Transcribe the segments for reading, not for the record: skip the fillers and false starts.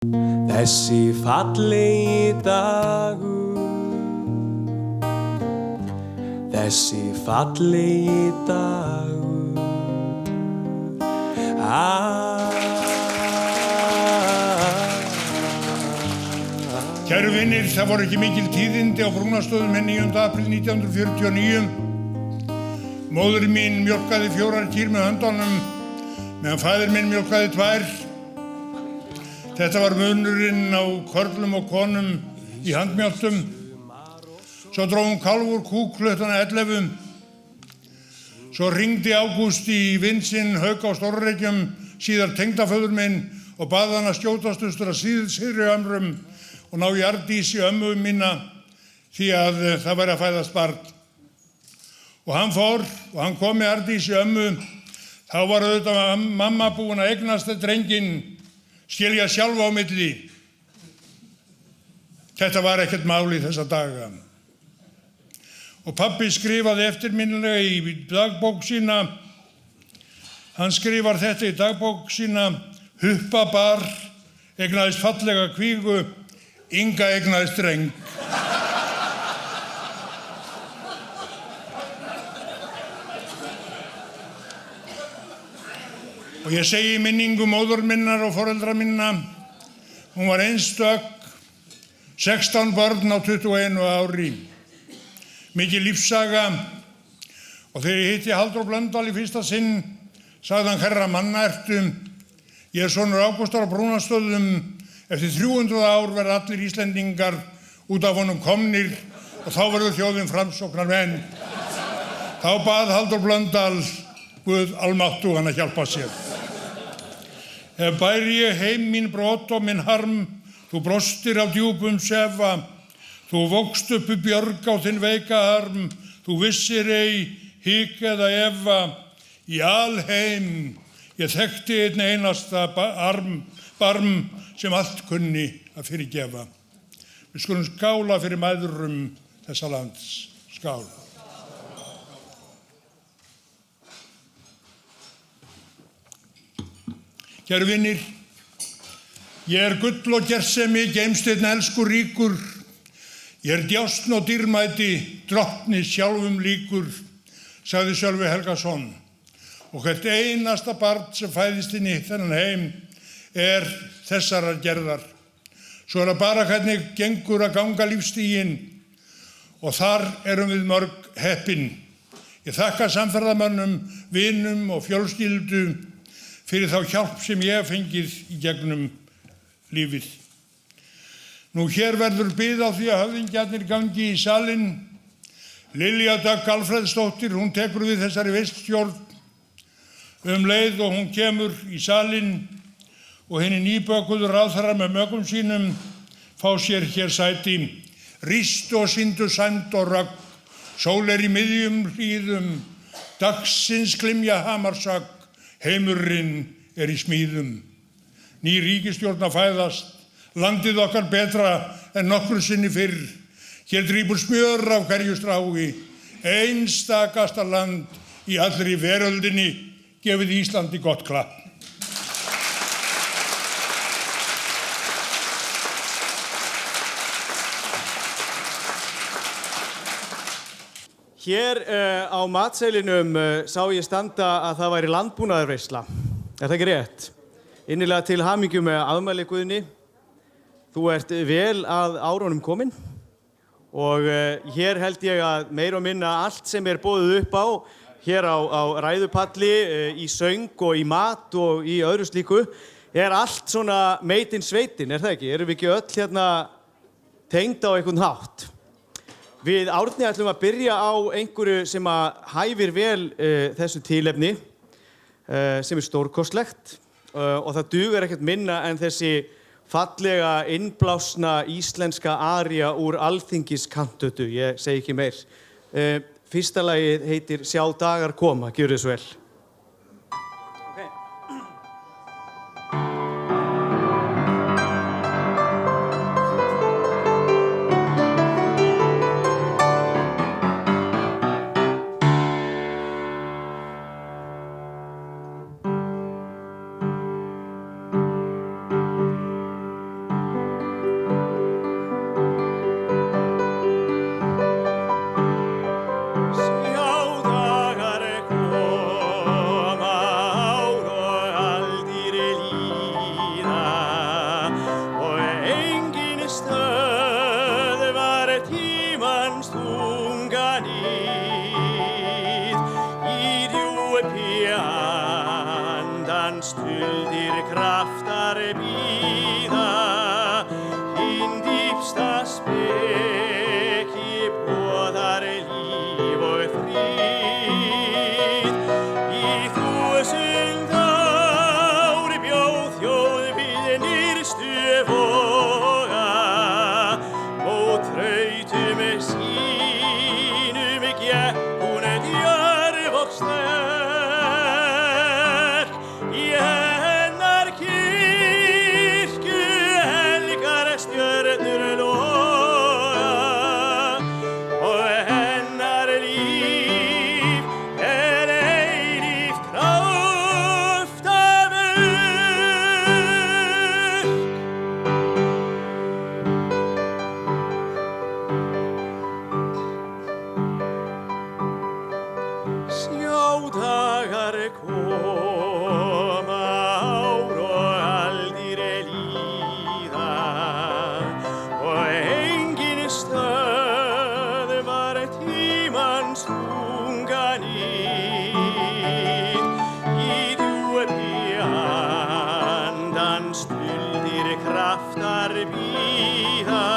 Þessi fallegi dagur, þessi fallegi dagur, Kæru vinir, það voru ekki mikil tíðindi á Brúnastöðum hinn 9. apríl 1949. Móðir mín mjólkaði 4 kýr með höndunum, meðan faðir minn mjólkaði 2. Þetta var munurinn á körlum og konum í handmjáltum. Svo dró hún kálf úr kúk klukkan 11. Svo hringdi Ágúst í vin sinn Hauk á Stórreykjum, síðar tengdaföður minn, og bað hann að skjótast austur að syðri ömrum og ná í Ardísi ömmu mína því að það væri að fæðast barn. Og hann fór og hann kom með Ardísi ömmu. Þá var auðvitað mamma búin að eignast drenginn, skilja sjálf á milli. Þetta var ekkert mál í þessa daga. Og pabbi skrifaði eftirminnilega í dagbók sína. Hann skrifar þetta í dagbók sína: Huppa bar, eignaðist fallega kvígu, Inga eignaðist dreng. Og ég segi í minningu móður minnar og foreldra minna, hún var einstök, 16 börn á 21 ári. Mikið lífssaga, og þegar ég hitti Halldór Blöndal í fyrsta sinn, sagði hann: Herra manna ertu, ég sonur Ágústar á Brúnastöðum, eftir 300 ár verða allir Íslendingar út af honum komnir og þá verður þjóðin framsóknarmenn. Þá bað Halldór Blöndal Guð almáttugan að hjálpa sér. Ef bæri ég heim mín brot og minn harm, þú brostir á djúpum sefa, þú vókst upp björg á þinn veika arm, þú vissir ei hik eða efa, í alheim ég þekkti einn einasta barm sem allt kunni að fyrirgefa. Við skulum skála fyrir mæðrum þessa lands. Skál. Kæru vinir, ég gull og gersemi, geimsteinn elskur ríkur. Ég djásn og dýrmæti, drottni sjálfum líkur, sagði Sölvi Helgason. Og hvert einasta barn sem fæðist inn í þennan heim þessarar gerðar. Svo það bara hvernig gengur að ganga lífstíginn, og þar erum við mörg heppin. Ég þakka samferðamönnum, vinum og fjölskyldu fyrir þá hjálp sem ég hef fengið í gegnum lífið. Nú hér verður bið á því að höfðingjarnir gangi í salinn. Lilja Dögg Alfreðsdóttir, hún tekur við þessari viststjórn leið og hún kemur í salinn, og hinni nýbökuðu ráðherrar með mökum sínum fá sér hér sæti. Ríst og sýndu sæmd og rögg, sól í miðjum hlíðum, dagsins glymja hamarsögg, heimurinn í smíðum. Ný ríkisstjórn að fæðast, landið okkar betra en nokkru sinni fyrr. Hér drýpur smjör af hverju strái, einstakasta land í allri veröldinni, gefið Íslandi gott klapp. Hér á matseilinum sá ég standa að það væri landbúnaðarveisla. Það ekki rétt? Innilega til hamingju með afmæli, Guðni. Þú ert vel að árunum kominn og hér held ég að meira og minna allt sem boðið upp á hér á ræðupalli, í söng og í mat og í öðru slíku, allt svona made in sveitin, það ekki? Erum við ekki öll hérna tengd á einhvern hátt? Við Árni ætlum að byrja á einhverju sem að hæfir vel þessu tilefni, sem stórkostlegt, og það dugar ekkert minna en þessi fallega innblásna íslenska aría úr Alþingiskantötu, ég segi ekki meir. Fyrsta lagið heitir Sjá dagar koma, gjörðu svo vel. kraftar bíða,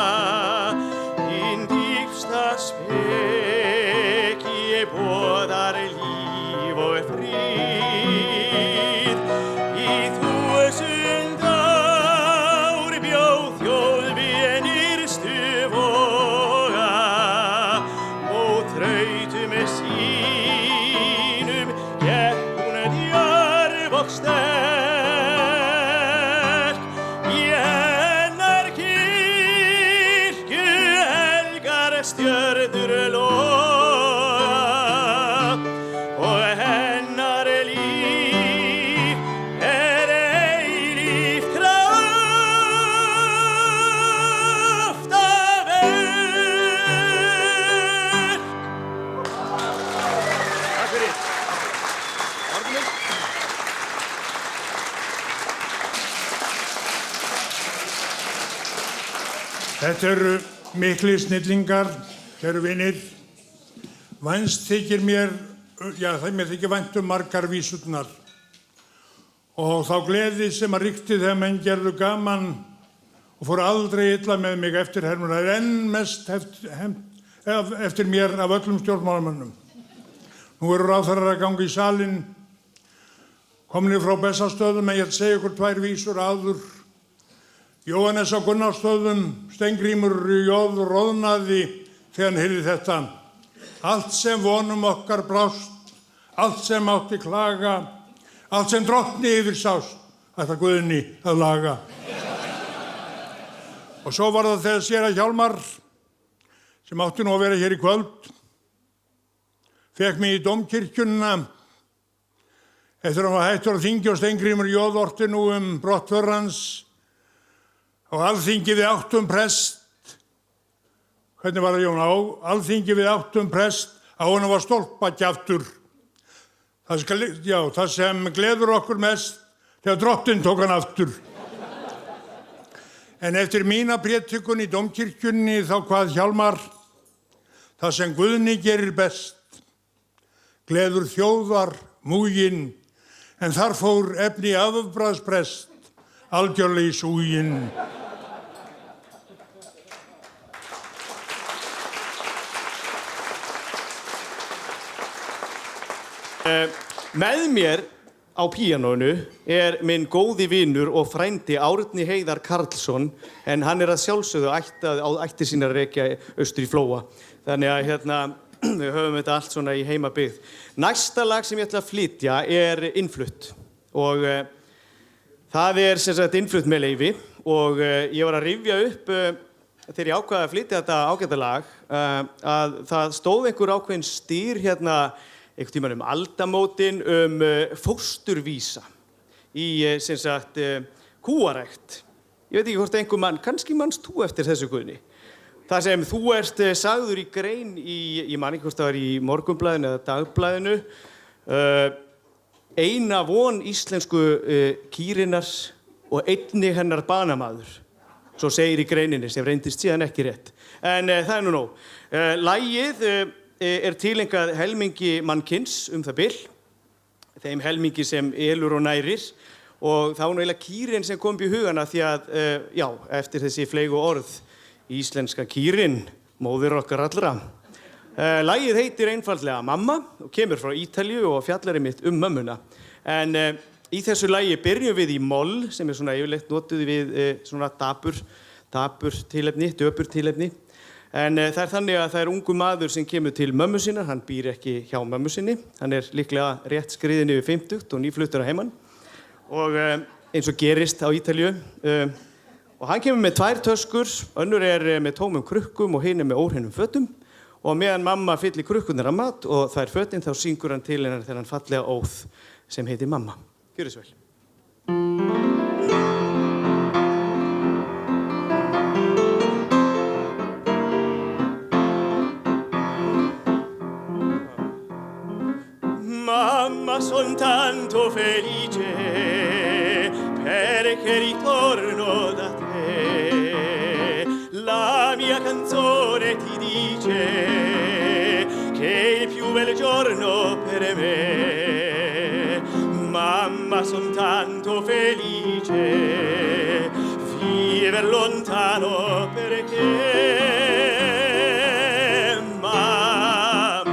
hinn dýpsta speki boðar líf og frið. Í þúsund ár bjó þjóð við nyrstu voga, mót þrautum sínum gekk hún djarf og sterk. Í hennar kirkju helgar stjörnur loga og hennar líf eilíft kraftaverk. Takk fyrir. Árni. Þetta eru miklir snillingar, kæru vinir. Vænst þykir mér, mér þykir vænt margar vísurnar. Og þá gleði sem að ríkti þegar menn gerðu gaman og fóru aldrei illa með mig eftirhermur. Það enn mest eftir mér af öllum stjórnmálamönnum. Nú eru ráðherrar að ganga í salinn, komnir frá Bessastöðum, en ég ætla að segja ykkur 2 vísur áður. Jóhannes á Gunnarsstöðum, Steingrímur Jóð roðnaði þegar hann heyrði þetta. Allt sem vonum okkar brást, allt sem átti klaga, allt sem drottni yfir sást, ætla Guðni að laga. Og svo var það þegar séra Hjálmar, sem átti nú að vera hér í kvöld, fekk mig í dómkirkjuna eftir að hann var hættur á þingi og Steingrímur Jóð orti nú brottför hans. Á alþingi við áttum prest, hvernig var það Jón? Á alþingi við áttum prest, á honum var stólpagjaftur. Það sem gleður okkur mest, þegar drottinn tók hann aftur. En eftir mína prédikun í dómkirkjunni þá kvað Hjálmar, það sem Guðni gerir best, gleður þjóðar múginn, en þar fór efni afbragðsprest, algjörlega í súginn. Með mér á píanónu minn góði vinur og frændi Árni Heiðar Karlsson, en hann að sjálfsögðu ættir sínar að rekja austur í Flóa. Þannig að við höfum þetta allt svona í heimabyggð. Næsta lag sem ég ætla að flytja innflutt og það sem sagt innflutt með leyfi og ég var að rifja upp þegar ég ákvaði að flytja þetta ágæta lag að það stóð einhver ákveðin stýr einhvern tímann aldamótin fósturvísa í sem sagt kúarækt. Ég veit ekki hvort einhver mann, kannski manst þú eftir þessu Guðni. Það sem þú ert sagður í grein ég man ekki hvort það var í Morgunblaðinu eða Dagblaðinu, eina von íslensku kýrinnar og einnig hennar banamaður. Svo segir í greininni sem reyndist síðan ekki rétt. En það nú nóg. Lagið tileinkað helmingi mannkyns það bil, þeim helmingi sem elur og nærir og það var nú eiginlega kýrin sem kom upp í hugana því að, eftir þessi fleygu orð, íslenska kýrin, móðir okkar allra. Lagið heitir einfaldlega Mamma og kemur frá Ítalíu og fjallar einmitt mömmuna. En í þessu lagi byrjum við í moll sem svona yfirleitt notuð við svona dapur tilefni, döpur tilefni. En það þannig að það ungur maður sem kemur til mömmu sinnar, hann býr ekki hjá mömmu sinni. Hann líklega rétt skriðinn yfir 50 og nýfluttur að heiman. Og eins og gerist á Ítalíu. Og hann kemur með 2 töskur, önnur með tómum krukkum og hin með óhreinum fötum. Og meðan mamma fyllir krukkurnar af mat og þær fötin, þá syngur hann til hennar þennan fallega óð sem heitir Mamma. Gjörðu svo vel. Mamma, son tanto felice perché ritorno da te. La mia canzone ti dice che è il più bel giorno per me. Mamma, son tanto felice, viver lontano perché mamma,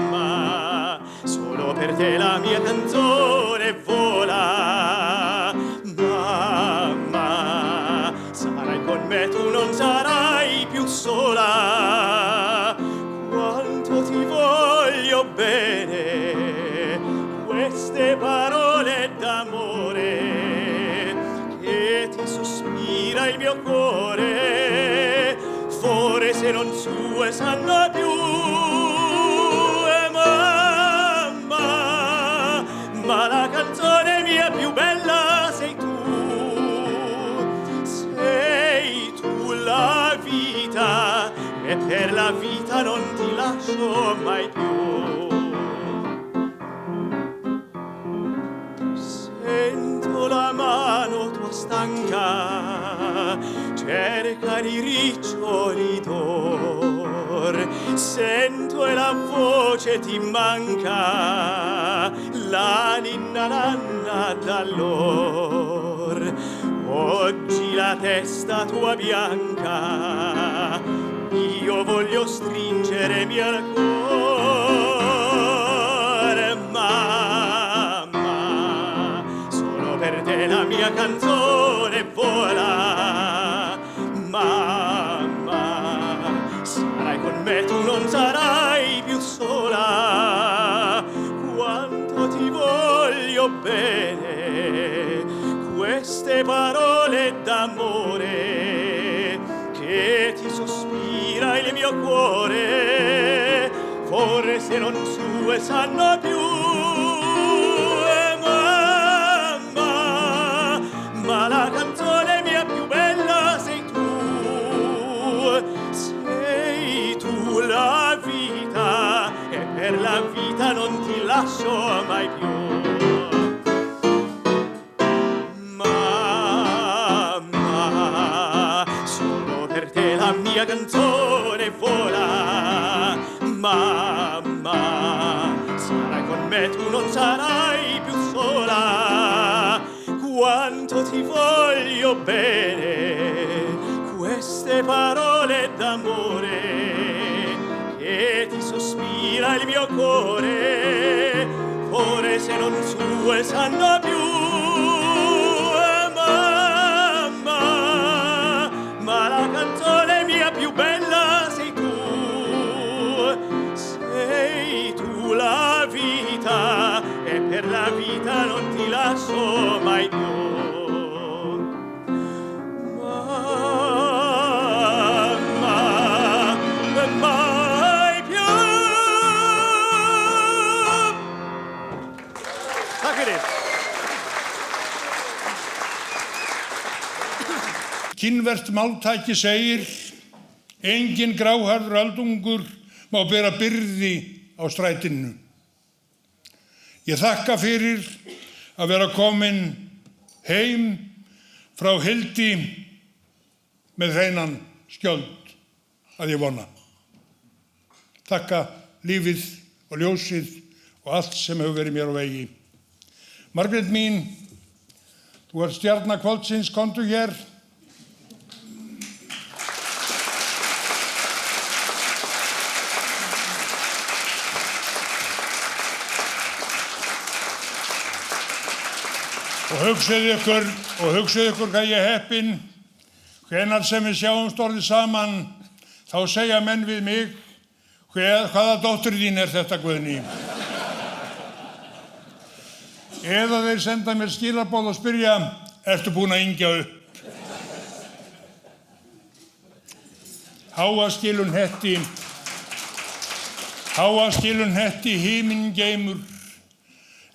solo per te la mia canzone vola. Mamma, sarai con me, tu non sarai più sola. Quanto ti voglio bene, queste parole d'amore che ti sospira il mio cuore, forse non sue sanno più. Mamma, ma la canzone mia più bella sei tu la vita, e per la vita non ti lascio mai più. Sento la mano tua stanca, cerca di riccioli d'or, sento e la voce ti manca, la ninna nanna d'allor. Oggi la testa tua bianca io voglio stringermi al cuore. Mamma, solo per te la mia canzone vola. Mamma, sarai con me, tu non sarai più sola. Quanto ti voglio bene, queste parole d'amore che ti sospira il mio cuore, forse non sue sanno più. Mamma, ma la canzone mia più bella sei tu la vita, e per la vita non ti lascio mai più. La mia canzone vola. Mamma, sarai con me, tu non sarai più sola. Quanto ti voglio bene, queste parole d'amore che ti sospira il mio cuore, forse non sue sanno più. Ma la canzone mia più bella sei tu la vita, e per la vita non ti lascio mai più. Mamma, mai più. Tack för det. Kínvert máltæki segir, engin gráharður aldungur má bera byrði á strætinu. Ég þakka fyrir að vera komin heim frá Hildi með hreinan skjöld, að ég vona. Þakka lífið og ljósið og allt sem hefur verið mér á vegi. Margrét mín, þú ert stjarna kvöldsins, komdu hér. Og hugsið ykkur hvað ég heppinn, hvenær sem við sjáumst orðið saman, þá segja menn við mig, hvaða dóttir þín er þetta, Guðný? Eða þeir senda mér skilaboð og spyrja, ertu búin að yngja upp? Háaskilun hetti himingeimur,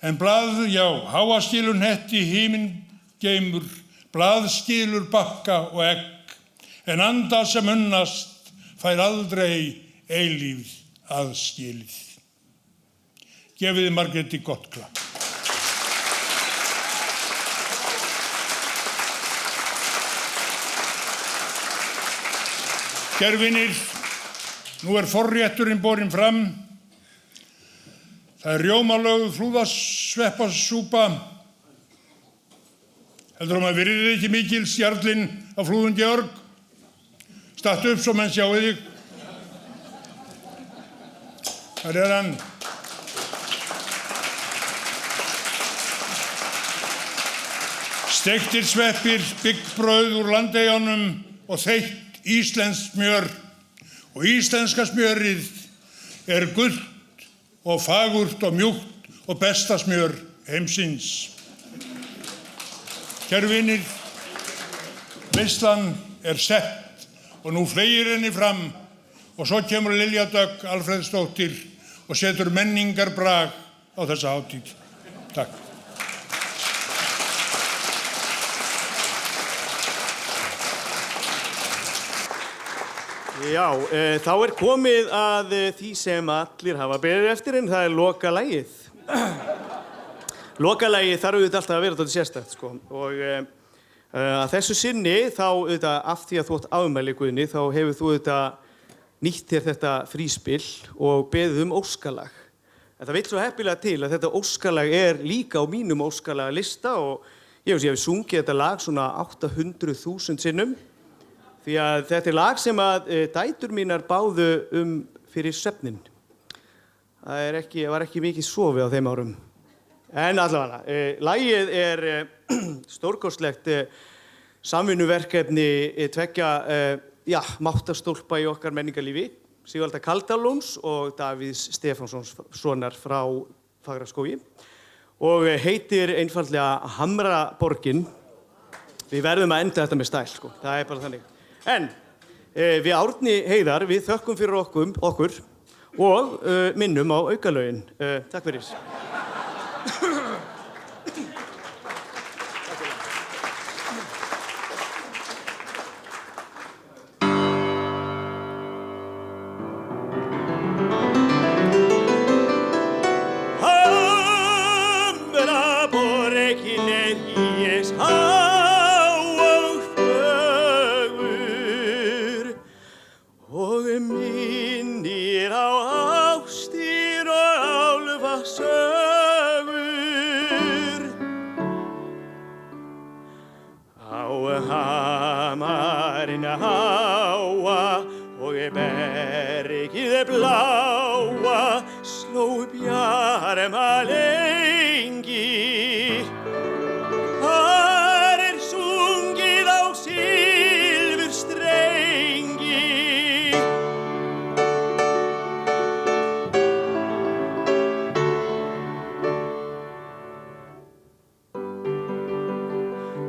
en háaskilun hetti himingeimur, blaðskilur bakka og egg, en anda sem unnast fær aldrei eilífð aðskilið. Gefið Margréti gott klapp. Kæru vinir, nú forrétturinn borinn fram. Það rjómalöguð flúðasveppasúpa. Heldur maður virðið ekki mikils jarlinn af Flúðum Georg? Stattu upp svo menn sjáu þig. Þar hann. Steiktir sveppir, byggbrauð úr Landeyjunum og þeytt íslenskt smjör. Og íslenska smjörið gullt og fagurt og mjúkt og besta smjör heimsins. Kæru vinir, veislan sett og nú fleygir henni fram og svo kemur Lilja Dögg Alfreðsdóttir og setur menningarbrag á þessa hátíð. Takk. Já, þá komið að því sem allir hafa beðið eftir en það lokalagið. Lokalagið þarf auðvitað alltaf að vera dálítið sérstakt, sko. Og að þessu sinni, þá auðvitað af því að þú átt afmæli, Guðni, þá hefur þú auðvitað nýtt þér þetta fríspil og beðið óskalag. En það vill svo heppilega til að þetta óskalag líka á mínum óskalaga lista og ég hef sungið þetta lag svona 800.000 sinnum. Því að þetta lag sem að dætur mínar báðu fyrir svefninn. Það var ekki mikið sofið á þeim árum. En allavega, lagið stórkostlegt samvinnuverkefni tveggja máttarstólpa í okkar menningarlífi. Sigvalda Kaldalóns og Davíðs Stefánssonar frá Fagraskógi. Og heitir einfaldlega Hamraborgin. Við verðum að enda þetta með stæl, sko. Það bara þannig. En við Árni Heiðar, við þökkum fyrir okkur og minnum á aukalögin. Takk fyrir. Bláa sló bjarma lengi. Þar sungið á silfurstrengi.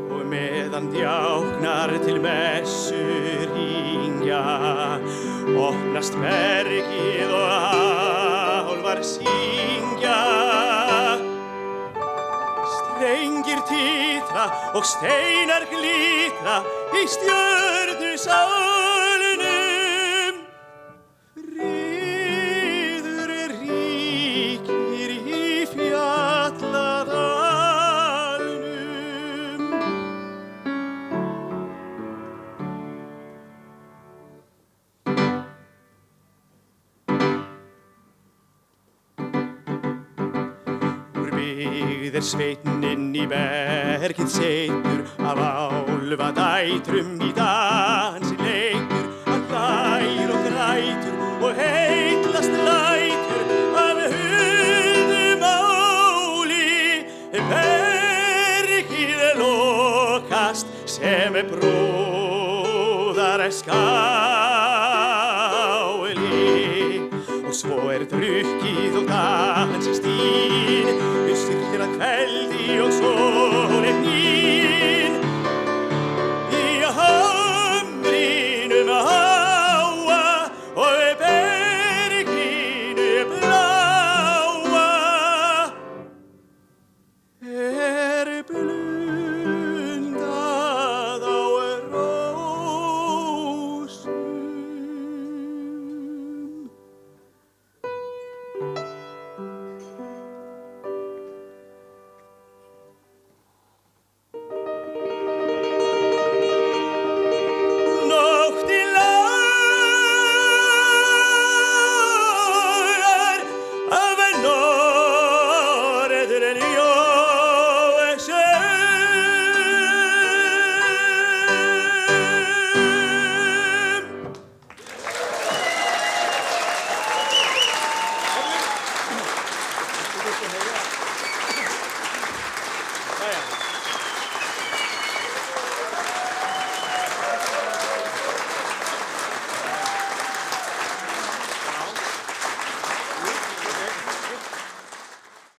Og meðan djáknar til messu hringja, opnast bergið og álfar syngja. Strengir titra og steinar glitra í stjörnusalunum. Friður ríkir í fjalladalnum. Sveitnin í bergið setur, af álfadætrum í dansi leikur, að hlær og grætur og heitlast lætur af huldu máli. Bergið lokast sem brúðar skar.